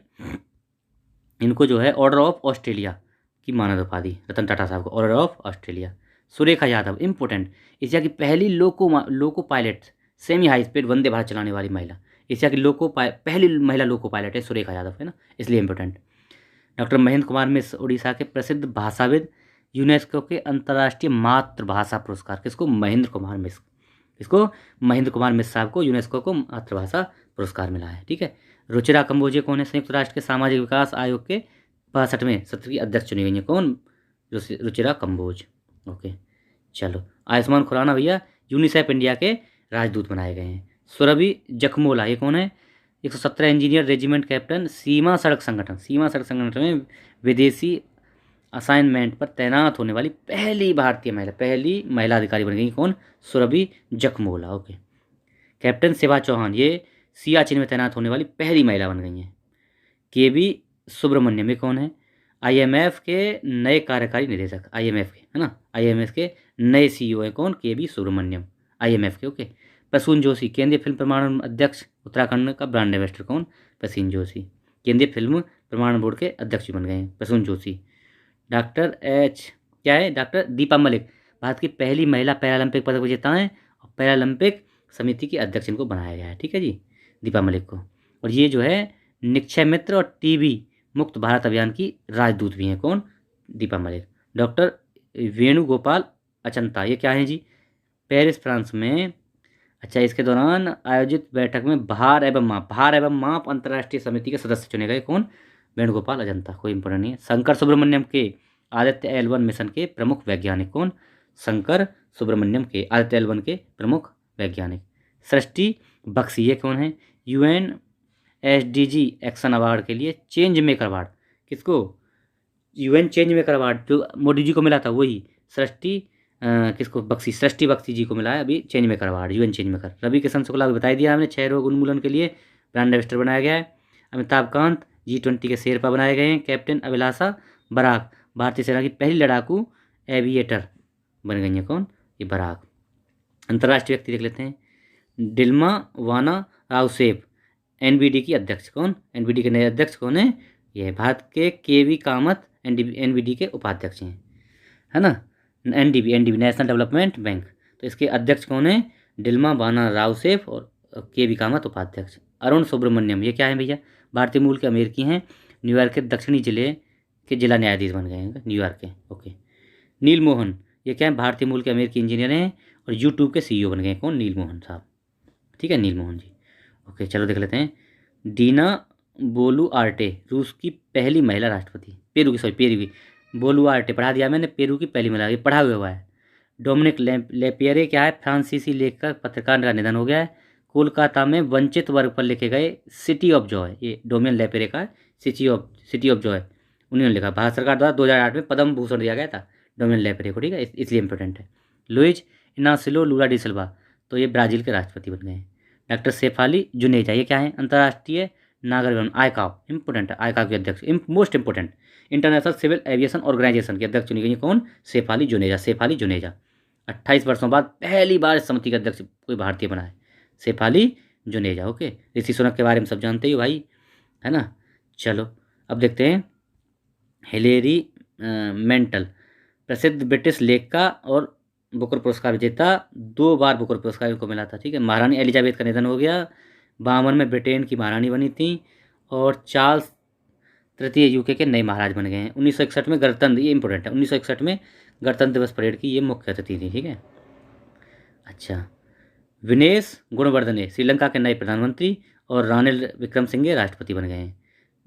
S1: इनको जो है ऑर्डर ऑफ ऑस्ट्रेलिया की मानद उपाधि, रतन टाटा साहब को Order of Australia. Surekha Yadav important, Asia की पहली loco pilot semi high speed Vande Bharat चलाने वाली महिला, एशिया की पहली महिला लोको पायलट है सुरेखा यादव, है ना, इसलिए इंपॉर्टेंट। डॉक्टर महेंद्र कुमार मिश्र उड़ीसा के प्रसिद्ध भाषाविद, यूनेस्को के अंतर्राष्ट्रीय मातृभाषा पुरस्कार किसको, महेंद्र कुमार मिश्र, इसको महेंद्र कुमार मिश्र साहब को यूनेस्को को मातृभाषा पुरस्कार मिला है। ठीक है। रुचिरा कंबोजे कौन है, संयुक्त राष्ट्र के सामाजिक विकास आयोग के 62वें सत्र की अध्यक्ष चुनी गई है, कौन, रुचिरा कंबोज। ओके चलो। आयुष्मान खुराना भैया यूनिसेफ इंडिया के राजदूत बनाए गए हैं। सुरभि जखमोला ये कौन है, 117 इंजीनियर रेजिमेंट कैप्टन, सीमा सड़क संगठन में विदेशी असाइनमेंट पर तैनात होने वाली पहली भारतीय महिला, पहली महिला अधिकारी बन गई, कौन, सुरभि जखमोला। ओके। कैप्टन शिवा चौहान ये सियाचिन में तैनात होने वाली पहली महिला बन गई हैं। केवी सुब्रमण्यम ये कौन है, आईएमएफ के नए कार्यकारी निदेशक, आईएमएफ के, है ना, आईएमएफ के नए सीईओ हैं, कौन, केवी सुब्रमण्यम, आईएमएफ के। ओके। प्रसून जोशी केंद्रीय फिल्म प्रमाणन अध्यक्ष, उत्तराखंड का ब्रांड एम्बेसडर, कौन, प्रसून जोशी, केंद्रीय फिल्म प्रमाणन बोर्ड के अध्यक्ष बन गए हैं प्रसून जोशी। डॉक्टर क्या है, डॉक्टर दीपा मलिक भारत की पहली महिला पैरालंपिक पदक विजेता हैं, और पैरालंपिक समिति की अध्यक्ष इनको बनाया गया है। ठीक है जी, दीपा मलिक को। और ये जो है निक्षय मित्र और टीबी मुक्त भारत अभियान की राजदूत भी हैं, कौन, दीपा मलिक। डॉक्टर वेणुगोपाल अचंता ये क्या है जी, पेरिस फ्रांस में, अच्छा, इसके दौरान आयोजित बैठक में भार एवं माप अंतर्राष्ट्रीय समिति के सदस्य चुने गए, कौन, वेणुगोपाल अजंता, कोई इंपॉर्टेंट नहीं है। शंकर सुब्रमण्यम के आदित्य L1 मिशन के प्रमुख वैज्ञानिक, कौन, शंकर सुब्रमण्यम के आदित्य L1 के प्रमुख वैज्ञानिक। सृष्टि बख्शी ये कौन है, UNSDG एक्शन अवार्ड के लिए चेंज मेकर अवार्ड किसको, UN चेंज मेकर अवार्ड जो मोदी जी को मिला था वही सृष्टि किसको, बख्शी, सृष्टि बख्शी जी को मिला है अभी change maker award, UN change maker. Ravi Kishan Shukla को बता दिया हमने, 6 रोग उन्मूलन के लिए ब्रांड एम्बेसडर बनाया गया है। अमिताभ कांत G20 के शेरपा बनाए गए हैं। कैप्टन अभिलाषा बराक भारतीय सेना की पहली लड़ाकू एविएटर बन गई है, कौन, ये बराक। अंतर्राष्ट्रीय व्यक्ति देख लेते हैं, डिल्मा वाना रावसेफ। एनबीडी की अध्यक्ष कौन, एनबीडी के नए अध्यक्ष कौन है, ये भारत के केवी कामत एनबीडी के उपाध्यक्ष हैं, है ना। एनडीबी नेशनल डेवलपमेंट बैंक, तो इसके अध्यक्ष कौन है, डिल्मा बाना रावसेफ और केवी कामत उपाध्यक्ष। अरुण सुब्रमण्यम, ये क्या है भैया, भारतीय मूल के अमेरिकी हैं, न्यूयॉर्क के दक्षिणी जिले के जिला न्यायाधीश बन गए हैं न्यूयॉर्क के, ओके। नील मोहन, ये क्या है, भारतीय मूल के अमेरिकी इंजीनियर हैं और यूट्यूब के सीईओ बन गए हैं, कौन, नील मोहन साहब, ठीक है, नील मोहन जी, ओके। चलो देख लेते हैं। डीना बोलुआर्टे, रूस की पहली महिला राष्ट्रपति, पेरू की बोलुआर्टे पढ़ा दिया मैंने, पेरू की पहली महिला, ये पढ़ा हुआ है। डोमिनिक लेपियरे क्या है, फ्रांसीसी लेखक पत्रकार का निधन हो गया है। कोलकाता में वंचित वर्ग पर लिखे गए सिटी ऑफ जॉय, ये डोमिनिक लेपियरे का सिटी ऑफ जॉय, उन्होंने लिखा। भारत सरकार द्वारा 2008 में पद्म भूषण दिया गया था डोमिनिक लेपियरे को, ठीक है, इसलिए इंपॉर्टेंट है। लुइज इनासिलो लूला डी सिल्वा, तो ये ब्राज़ील के राष्ट्रपति बन गए हैं। डॉक्टर शेफाली जुनेजा, ये क्या है, अंतर्राष्ट्रीय नागर विमान आईकाव, इंपॉर्टेंट है, आईकाव के अध्यक्ष, most important, international civil aviation organisation के अध्यक्ष चुनी गई, कौन, शेफाली जुनेजा। 28 वर्षों बाद पहली बार इस समिति के अध्यक्ष कोई भारतीय बना है, शेफाली जुनेजा, ओके। ऋषि सुनक के बारे में सब जानते ही भाई, है ना। चलो अब देखते हैं। हिलेरी मेंटल, प्रसिद्ध ब्रिटिश लेखिका और बुकर पुरस्कार विजेता, 2 बार बुकर पुरस्कार इनको मिला था, ठीक है। महारानी एलिजाबेथ का निधन हो गया, 52 में ब्रिटेन की महारानी बनी थी, और चार्ल्स तृतीय यूके के नए महाराज बन गए हैं। 1961 में गणतंत्र, ये इंपॉर्टेंट है, 1961 में गणतंत्र दिवस परेड की ये मुख्य अतिथि थी, ठीक है। अच्छा, विनेश गुणवर्धने श्रीलंका के नए प्रधानमंत्री, और रानिल विक्रमसिंघे राष्ट्रपति बन गए हैं।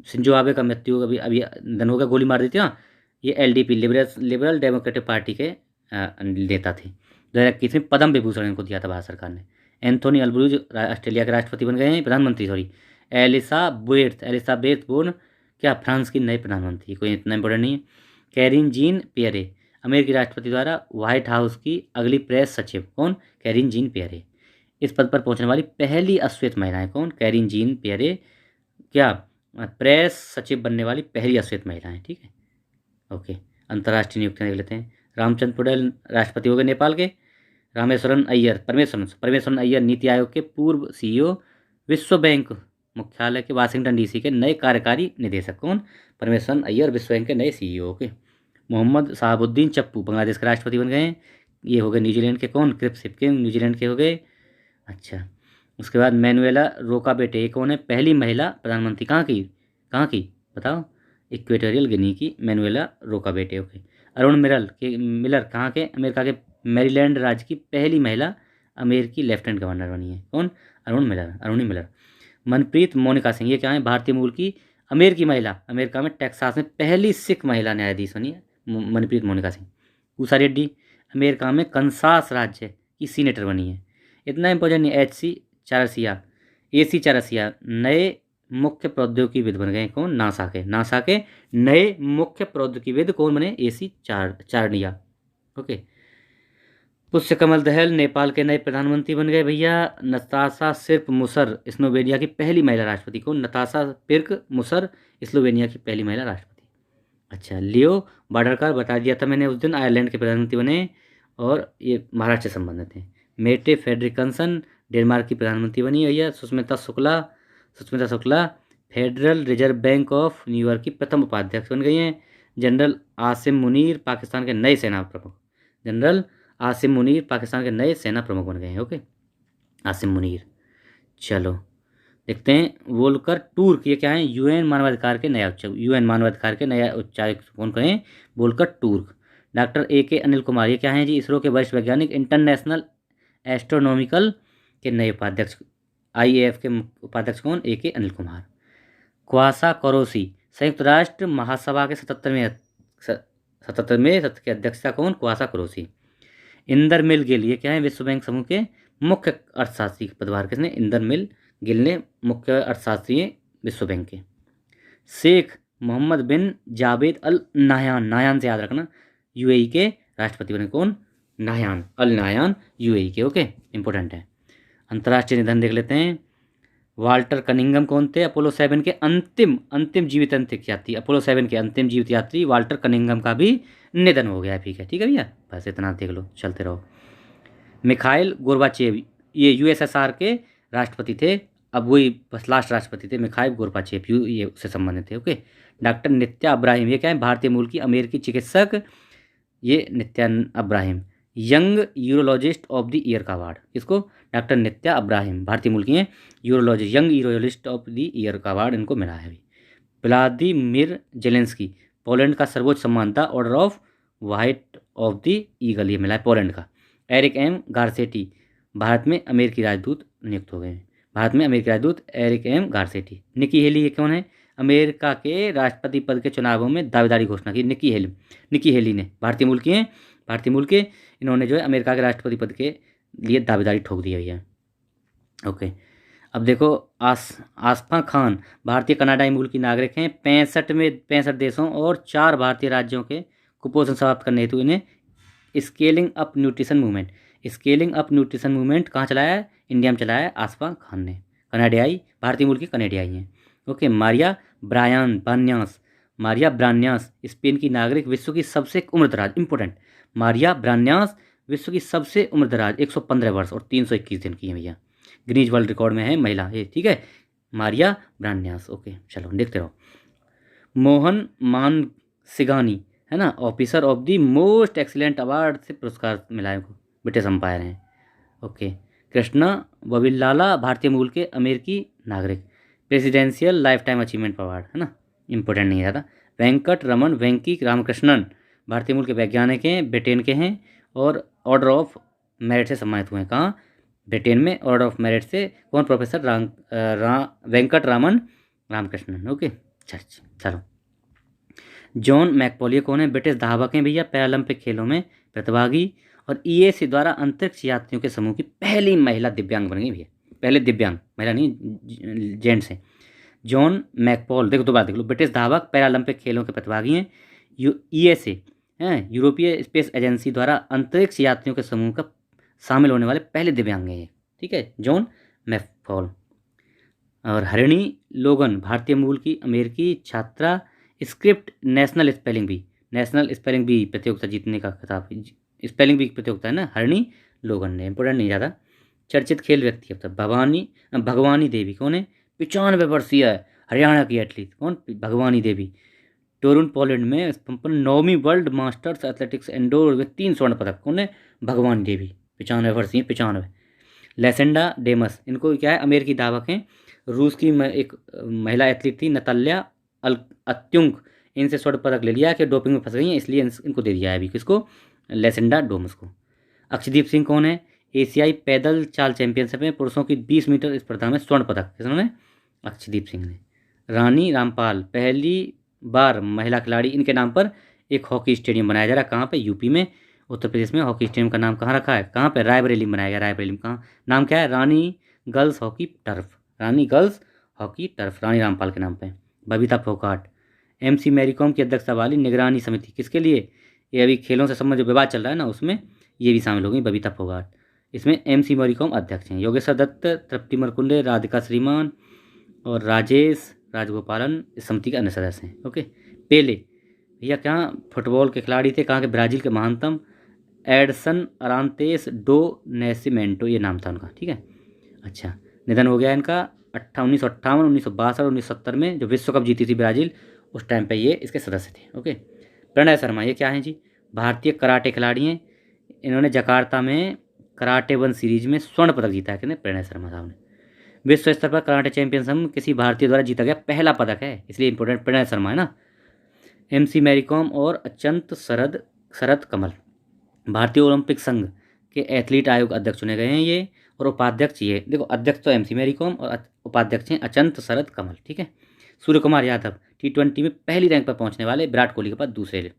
S1: शिंजो आबे का मृत्यु अभी निधन हो गया, गोली मार दी थी ना, ये एलडीपी लिबरल डेमोक्रेटिक पार्टी के नेता थे। 2021 में पद्म विभूषण इनको दिया था भारत सरकार ने। एंथोनी अल्ब्रूज ऑस्ट्रेलिया के राष्ट्रपति बन गए हैं, प्रधानमंत्री सॉरी। एलिसाबेथ बोर्न क्या, फ्रांस की नई प्रधानमंत्री, कोई इतना इंपॉर्टेंट नहीं है। कैरिन जीन पियरे, अमेरिकी राष्ट्रपति द्वारा व्हाइट हाउस की अगली प्रेस सचिव, कौन, कैरिन जीन पियरे। इस पद पर पहुंचने वाली पहली अश्वेत महिला है, कौन, कैरिन जीन पियरे, क्या, प्रेस सचिव बनने वाली पहली अश्वेत महिला है, ठीक है, ओके। अंतर्राष्ट्रीय नियुक्तियां देख लेते हैं। रामचंद्र पटेल राष्ट्रपति हो गए नेपाल के। परमेश्वरन अय्यर नीति आयोग के पूर्व सीईओ, विश्व बैंक मुख्यालय के वाशिंगटन डीसी के नए कार्यकारी निदेशक, कौन, परमेश्वरन अय्यर, विश्व बैंक के नए सीईओ, ओके। मोहम्मद साहबुद्दीन चप्पू बांग्लादेश के राष्ट्रपति बन गए हैं, ये हो गए न्यूजीलैंड के, कौन, क्रिप सिपकिन न्यूजीलैंड के हो गए। अच्छा, उसके बाद मैनुएला रोका बेटे, ये कौन है, पहली महिला प्रधानमंत्री, कहाँ की बताओ, इक्वेटोरियल गिनी की मैनुएला रोका बेटे, ओके। अरुण मिलर कहाँ के, अमेरिका के मैरीलैंड राज्य की पहली महिला अमेरिकी लेफ्टिनेंट गवर्नर बनी है, कौन, अरुणी मिलर। मनप्रीत मोनिका सिंह, ये क्या है, भारतीय मूल की अमेरिकी महिला, अमेरिका में टेक्सास में पहली सिख महिला न्यायाधीश बनी है मनप्रीत मोनिका सिंह। उषा रेड्डी, अमेरिका में कंसास राज्य की सीनेटर बनी है। इतना इंपॉर्टेंट नहीं। AC चारसिया नए मुख्य प्रौद्योगिकीविद बन गए, कौन, नासा के नए मुख्य प्रौद्योगिकीविद कौन बने, AC चारनिया, ओके। पुष्य कमल दहल नेपाल के नए प्रधानमंत्री बन गए भैया। नताशा सिर्फ मुसर स्लोवेनिया की पहली महिला राष्ट्रपति, कौन, नताशा पिर्क मुसर स्लोवेनिया की पहली महिला राष्ट्रपति। अच्छा, लियो वाडरकर बता दिया था मैंने उस दिन, आयरलैंड के प्रधानमंत्री बने और ये महाराष्ट्र से संबंधित हैं। मेटे फेडरिकसन डेनमार्क की प्रधानमंत्री बनी भैया। Sushmita Shukla federal reserve bank of New York की प्रथम उपाध्यक्ष बन गई हैं। जनरल आसिम मुनीर पाकिस्तान के नए सेना प्रमुख बन गए हैं, ओके, आसिम मुनीर। चलो देखते हैं। वोल्कर टूर्क, ये क्या है, यूएन मानवाधिकार के नया उच्चायुक्त कौन कहें, Volker Türk. Doctor AK Anil Kumar, ये क्या है जी, इसरो के वरिष्ठ वैज्ञानिक, इंटरनेशनल एस्ट्रोनॉमिकल के नए उपाध्यक्ष, IAF के उपाध्यक्ष कौन, AK अनिल कुमार। क्वासा कोरोसी, संयुक्त राष्ट्र महासभा के 77वें सत्र की अध्यक्षता कौन, क्वासा कोरोसी। इंदर मिल गिल, ये क्या है, विश्व बैंक समूह के मुख्य अर्थशास्त्री पदभार किसने, इंदर मिल गिल ने, मुख्य अर्थशास्त्री विश्व बैंक के। शेख मोहम्मद बिन जावेद अल नाहयान से याद रखना, UAE के राष्ट्रपति बने, कौन, अल नाहयान UAE के, ओके, इंपॉर्टेंट है। अंतर्राष्ट्रीय निधन देख लेते हैं। वाल्टर कनिंगम कौन थे, अपोलो 7 के अंतिम जीवित यात्री, अपोलो 7 के अंतिम जीवित यात्री वाल्टर कनिंगम का भी निधन हो गया, ठीक है भैया, बस इतना देख लो, चलते रहो। मिखाइल गोर्बाचेव, ये USSR के राष्ट्रपति थे, अब वही बस लास्ट राष्ट्रपति थे मिखाइल गोर्बाचेव, ये उससे संबंधित थे। ओके। डॉक्टर नित्या अब्राहिम, ये क्या है, भारतीय मूल की अमेरिकी चिकित्सक, ये Nitya Abraham, young urologist of the year का अवार्ड, इसको डॉक्टर नित्या अब्राहिम, भारतीय मूल की हैं, urologist, young urologist of the year का अवार्ड इनको मिला है अभी। व्लादिमीर जेलेंस्की, पोलैंड का सर्वोच्च सम्मान था order of white of the eagle, ये मिला है पोलैंड का। एरिक एम गारसेटी, भारत में अमेरिकी राजदूत नियुक्त हो गए हैं, भारत में अमेरिकी राजदूत Eric M Garcetti. Nikki Haley, ये कौन है, अमेरिका के राष्ट्रपति पद के चुनावों में दावेदारी घोषणा की, निकी हेली ने, भारतीय मूल की हैं, भारतीय मूल के, इन्होंने जो है अमेरिका के राष्ट्रपति पद के लिए दावेदारी ठोक दी हुई है। ओके। अब देखो आसफा खान, भारतीय कनाडाई मूल की नागरिक हैं, 65 देशों और 4 भारतीय राज्यों के कुपोषण समाप्त करने हेतु इन्हें स्केलिंग अप न्यूट्रिशन मूवमेंट कहाँ चलाया है, इंडिया में चलाया है आसफा खान ने, कनाडियाई, भारतीय मूल की कनाडियाई हैं। ओके। मारिया ब्रान्यास, स्पेन की नागरिक, विश्व की सबसे उम्रदराज, इंपॉर्टेंट, मारिया ब्रान्यास विश्व की सबसे उम्रदराज, 115 वर्ष और 321 दिन की है भैया, गिनीज वर्ल्ड रिकॉर्ड में है महिला ये, ठीक है, मारिया ब्रान्यास। ओके चलो देखते रहो। मोहन मान सिगानी है ना, officer of the most excellent award से पुरस्कार मिला है उनको, ब्रिटिश अंपायर हैं। ओके। कृष्णा वविल्लाला, भारतीय मूल के अमेरिकी नागरिक, presidential life time achievement award है ना, इंपॉर्टेंट नहीं ज़्यादा। वेंकट रमन वेंकी रामकृष्णन, भारतीय मूल के वैज्ञानिक हैं, ब्रिटेन के हैं, और ऑर्डर ऑफ मेरिट से सम्मानित हुए हैं, कहाँ, ब्रिटेन में ऑर्डर ऑफ मेरिट से, कौन, प्रोफेसर वेंकट रामन रामकृष्णन। ओके चलो। जॉन मैकपॉल, ये कौन है, ब्रिटिश धावक हैं भैया, पैरालंपिक खेलों में प्रतिभागी, और ईएसी द्वारा अंतरिक्ष यात्रियों के समूह की पहली महिला दिव्यांग बन गई भैया, पहले दिव्यांग महिला नहीं, जेंट्स हैं। जॉन मैकपॉल, देखो दोबारा देख लो, ब्रिटिश धावक, पैरालंपिक खेलों के प्रतिभागी हैं, ईएसए हैं, यूरोपीय स्पेस एजेंसी द्वारा अंतरिक्ष यात्रियों के समूह का शामिल होने वाले पहले दिव्यांग हैं ये, ठीक है, जॉन मैकपॉल। और हरिणी लोगन, भारतीय मूल की अमेरिकी छात्रा, स्क्रिप्ट नेशनल स्पेलिंग बी प्रतियोगिता जीतने का खिताब, स्पेलिंग बी प्रतियोगिता है ना, हरिणी लोगन ने, इंपोर्टेंट नहीं ज़्यादा। चर्चित खेल व्यक्ति अब तक, भगवानी देवी, कौन है, 95 वर्षीय है, हरियाणा की एथलीट, कौन, भगवानी देवी, टोरुन पोलैंड में संपन्न 9वीं वर्ल्ड मास्टर्स एथलेटिक्स इंडोर में 3 स्वर्ण पदक, कौन है, भगवानी देवी, 95 वर्षीय, 95। लेसेंडा डेमस, इनको क्या है, अमेरिकी धावक हैं, रूस की एक महिला एथलीट थी नताल्या अत्युंक, इनसे स्वर्ण पदक ले लिया कि डोपिंग में फंस गई हैं, इसलिए इनको दे दिया है अभी, किसको, लेसेंडा डोमस को। अक्षदीप सिंह कौन है, एशियाई पैदल चाल चैंपियनशिप में पुरुषों की 20 मीटर स्पर्धा में स्वर्ण पदक, किसने, अक्षदीप सिंह ने। रानी रामपाल, पहली बार महिला खिलाड़ी, इनके नाम पर एक हॉकी स्टेडियम बनाया जा रहा है, कहाँ पे, यूपी में, उत्तर प्रदेश में। हॉकी स्टेडियम का नाम कहाँ रखा है, कहाँ पे, रायबरेली में बनाया गया, रायबरेली में, कहाँ, नाम क्या है, रानी girls hockey turf, Rani Rampal के नाम पे। बबीता फोगाट, एमसी मैरीकॉम की अध्यक्षता वाली निगरानी समिति, किसके लिए, ये अभी खेलों से संबंधित जो विवाद चल रहा है ना, उसमें ये भी शामिल हो गई, बबीता फोगाट, इसमें एमसी मैरीकॉम अध्यक्ष हैं। योगेश्वर दत्त, तृप्ति मरकुंडे, राधिका श्रीमान और राजेश राजगोपालन इस समिति के अन्य सदस्य हैं। ओके। पेले भैया क्या फुटबॉल के खिलाड़ी थे, कहाँ के, ब्राज़ील के महानतम, एडसन अरांतेस डो नेसिमेंटो ये नाम था उनका, ठीक है। अच्छा, निधन हो गया इनका 1958, 1962, 1970 में जो विश्व कप जीती थी ब्राज़ील, उस टाइम पे ये इसके सदस्य थे। ओके। प्रणय शर्मा, ये क्या हैं जी, भारतीय कराटे खिलाड़ी हैं, इन्होंने जकार्ता में कराटे 1 सीरीज में स्वर्ण पदक जीता है, कितने, प्रणय शर्मा साहब ने। विश्व स्तर पर कराटे चैंपियनशिप में किसी भारतीय द्वारा जीता गया पहला पदक है, इसलिए इंपॉर्टेंट प्रणय शर्मा है ना। एमसी मैरीकॉम और अचंत शरद कमल, भारतीय ओलंपिक संघ के एथलीट आयोग अध्यक्ष चुने गए हैं ये, और उपाध्यक्ष ये, देखो अध्यक्ष तो एमसी मैरीकॉम और उपाध्यक्ष हैं अचंत शरद कमल, ठीक है। सूर्य कुमार यादव, T20 में पहली रैंक पर पहुंचने वाले, विराट कोहली के बाद दूसरे।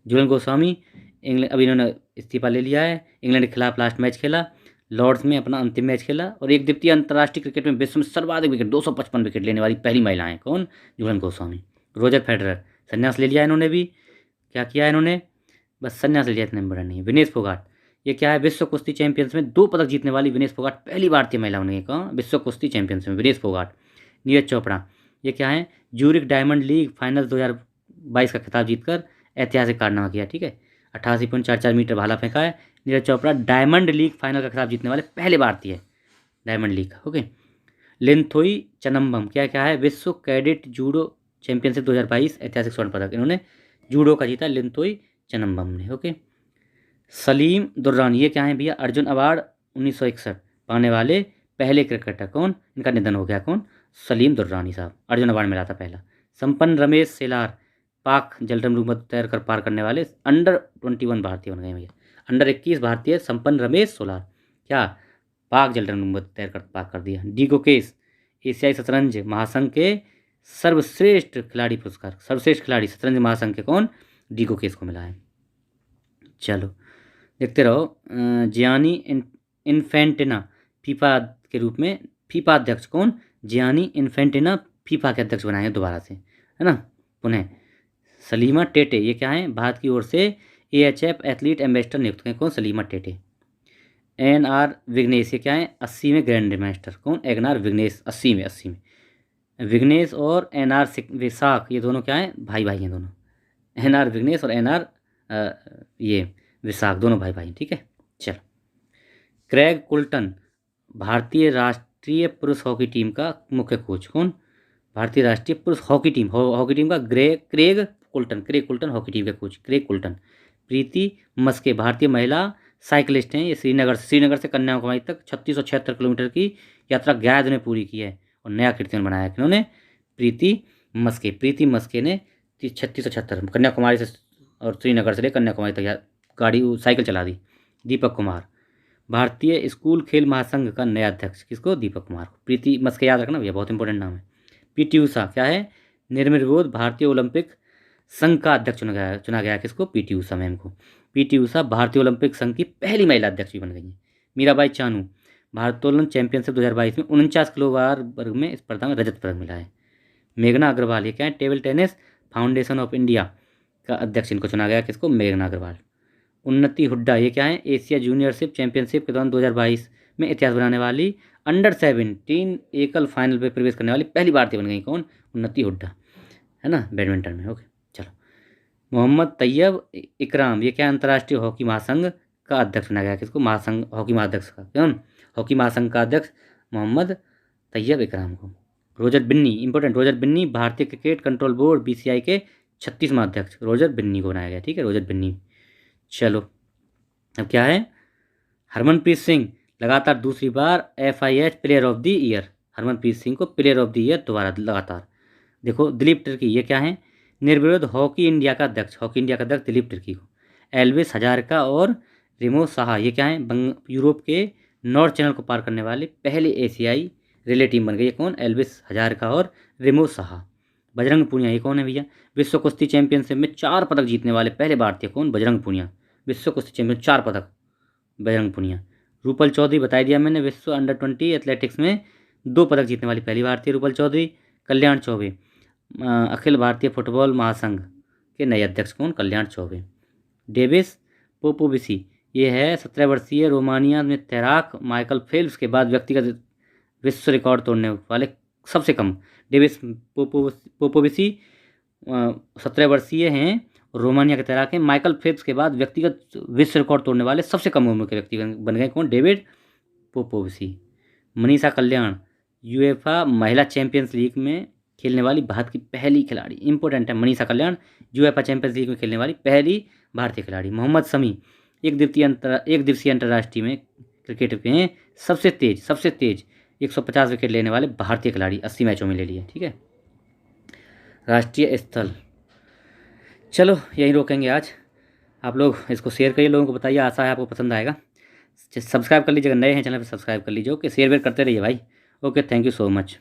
S1: झूलन गोस्वामी, इंग्लैंड, अभी इन्होंने इस्तीफा ले लिया है, इंग्लैंड के खिलाफ लास्ट मैच खेला, लॉर्ड्स में अपना अंतिम मैच खेला, और एक दिवसीय अंतर्राष्ट्रीय क्रिकेट में विश्व में सर्वाधिक विकेट 255 विकेट लेने वाली पहली महिला हैं, कौन, झूलन गोस्वामी। रोजर फेडरर, संन्यास ले लिया इन्होंने भी, क्या किया इन्होंने, बस संन्यास ले लिया, इतना बड़ा नहीं है। विनेश फोगाट, ये क्या है, विश्व कुश्ती चैंपियंस में 2 पदक जीतने वाली विनेश फोगाट पहली भारतीय महिला होने का, विश्व कुश्ती चैंपियंस में विनेश फोगाट। नीरज चोपड़ा, ये क्या है, ज्यूरिख डायमंड लीग फाइनल 2022 का खिताब जीतकर ऐतिहासिक कारनामा किया, ठीक है, 88.44 मीटर भाला फेंका है। Neeraj Chopra diamond league final का खिताब जीतने वाले पहले भारतीय है, डायमंड लीग का। ओके। लिंथोई चनम्बम क्या क्या है, विश्व कैडेट जूडो चैंपियनशिप 2022 ऐतिहासिक स्वर्ण पदक, इन्होंने जूडो का जीता लिंथोई चनम्बम ने। ओके। सलीम दुर्रानी ये क्या है भैया, अर्जुन अवार्ड 1961 पाने वाले पहले क्रिकेटर, कौन, इनका निधन हो गया, कौन, सलीम दुर्रानी साहब, अर्जुन अवार्ड मिला था पहला। संपन्न रमेश सेलार पाक जलरम रूमत तैर कर पार करने वाले अंडर 21 भारतीय बन गए भैया, अंडर 21 भारतीय संपन्न रमेश सोलार क्या पाक जलरम रूमत तैर कर पार कर दिया। डी गोकेश एशियाई शतरंज महासंघ के सर्वश्रेष्ठ खिलाड़ी पुरस्कार, सर्वश्रेष्ठ खिलाड़ी शतरंज महासंघ के कौन, डी गोकेश को मिला है। चलो देखते रहो। जियानी इन्फेंटिना फीफा के रूप में, फीफा अध्यक्ष कौन, जियानी इन्फेंटिना फीफा के अध्यक्ष बनाए हैं दोबारा से, है ना। पुनः सलीमा टेटे ये क्या है, भारत की ओर से AHF एथलीट एम्बेसडर नियुक्त हैं, कौन, सलीमा टेटे। NR विग्नेश ये क्या है, 80वें ग्रैंड मास्टर, कौन, NR विग्नेश, 80 में विग्नेश और NR विशाख ये दोनों क्या हैं, भाई भाई हैं दोनों, NR विग्नेश और NR ये विशाख दोनों भाई भाई, ठीक है। चलो क्रेग कुल्टन भारतीय राष्ट्रीय पुरुष हॉकी टीम का मुख्य कोच, कौन, भारतीय राष्ट्रीय पुरुष हॉकी टीम का क्रेग कुल्टन हॉकी टीम के कोच, क्रेग कुल्टन। प्रीति मस्के भारतीय महिला साइकिलिस्ट हैं, ये श्रीनगर से कन्याकुमारी तक 3676 किलोमीटर की यात्रा 11 दिन में पूरी की है और नया कीर्तिमान बनाया इन्होंने, प्रीति मस्के ने 3676 कन्याकुमारी से और श्रीनगर से लेकर कन्याकुमारी तक गाड़ी साइकिल चला दी। दीपक कुमार भारतीय स्कूल खेल महासंघ का नया अध्यक्ष, किसको, दीपक कुमार को। प्रीति मस्के याद रखना भैया, बहुत इंपॉर्टेंट नाम है। PT उषा क्या है, निर्विरोध भारतीय ओलंपिक संघ का अध्यक्ष चुना गया किसको, PT उषा मैम को। PT उषा भारतीय ओलंपिक संघ की पहली महिला अध्यक्ष भी बन गई हैं। मीराबाई चानू भारतोलन चैंपियनशिप 2022 में 49 किलो वर्ग में स्पर्धा में रजत पदक मिला है। मेघना अग्रवाल ये क्या है, table tennis foundation of India का अध्यक्ष इनको चुना गया, किसको, मेघना अग्रवाल। उन्नति हुड्डा ये क्या है, एशिया जूनियरशिप चैंपियनशिप के दौरान 2022 में इतिहास बनाने वाली अंडर-17 एकल फाइनल में प्रवेश करने वाली पहली भारतीय बन गई, कौन, उन्नति हुड्डा, है ना, बैडमिंटन में। ओके चलो। मोहम्मद तैयब इकराम ये क्या, अंतर्राष्ट्रीय हॉकी महासंघ का अध्यक्ष चुना गया, किसको, महासंघ हॉकी महाध्यक्ष का, कौन, हॉकी महासंघ का अध्यक्ष मोहम्मद तैयब इकराम को। Roger Binny important, Roger Binny भारतीय क्रिकेट कंट्रोल बोर्ड BCI के 36वां अध्यक्ष रोजर बिन्नी को बनाया गया, ठीक है, रोजर बिन्नी। चलो अब क्या है, हरमनप्रीत सिंह लगातार दूसरी बार FIH player of the year, Harmanpreet Singh को प्लेयर ऑफ द ईयर दोबारा लगातार। देखो दिलीप तिर्की ये क्या है, निर्विरोध हॉकी इंडिया का अध्यक्ष, दिलीप तिर्की को। एल्विस हजारका और रिमो साहा ये क्या है, यूरोप के नॉर्थ चैनल को पार करने वाले पहले एशियाई रिले टीम बन गई है, कौन, एल्विस हजारका और रिमो साहा। बजरंग पूनिया ये कौन है भैया, विश्व कुश्ती चैंपियनशिप में 4 पदक जीतने वाले पहले भारतीय, कौन, बजरंग पूनिया, विश्व कुश्ती चैंपियन 4 पदक बजरंग पूनिया। रूपल चौधरी बता दिया मैंने, विश्व अंडर-20 एथलेटिक्स में 2 पदक जीतने वाली पहली भारतीय रूपल चौधरी। कल्याण चौबे अखिल भारतीय फुटबॉल महासंघ के नए अध्यक्ष, कौन, कल्याण चौबे। डेविस पोपोविसी ये है 17 वर्षीय रोमानिया में तैराक, माइकल फेल्प्स के बाद व्यक्तिगत विश्व रिकॉर्ड तोड़ने वाले सबसे कम। डेविस पोपोविसी 17 वर्षीय हैं, रोमानिया के तैराक हैं, माइकल फेल्प्स के बाद व्यक्तिगत विश्व रिकॉर्ड तोड़ने वाले सबसे कम उम्र के व्यक्ति बन गए, कौन, डेविड पोपोविसी। मनीषा कल्याण UEFA महिला चैंपियंस लीग में खेलने वाली भारत की पहली खिलाड़ी, इंपॉर्टेंट है, मनीषा कल्याण UEFA चैंपियंस लीग में खेलने वाली पहली भारतीय खिलाड़ी। मोहम्मद शमी एक दिवसीय अंतर्राष्ट्रीय में क्रिकेट के सबसे तेज 150 विकेट लेने वाले भारतीय खिलाड़ी, 80 मैचों में ले लिए, ठीक है। राष्ट्रीय स्थल, चलो यहीं रोकेंगे आज। आप लोग इसको शेयर करिए, लोगों को बताइए, आशा है आपको पसंद आएगा। सब्सक्राइब कर लीजिए, अगर नए हैं चैनल पर सब्सक्राइब कर लीजिए। ओके, शेयर वेयर करते रहिए भाई। Okay, thank you so much.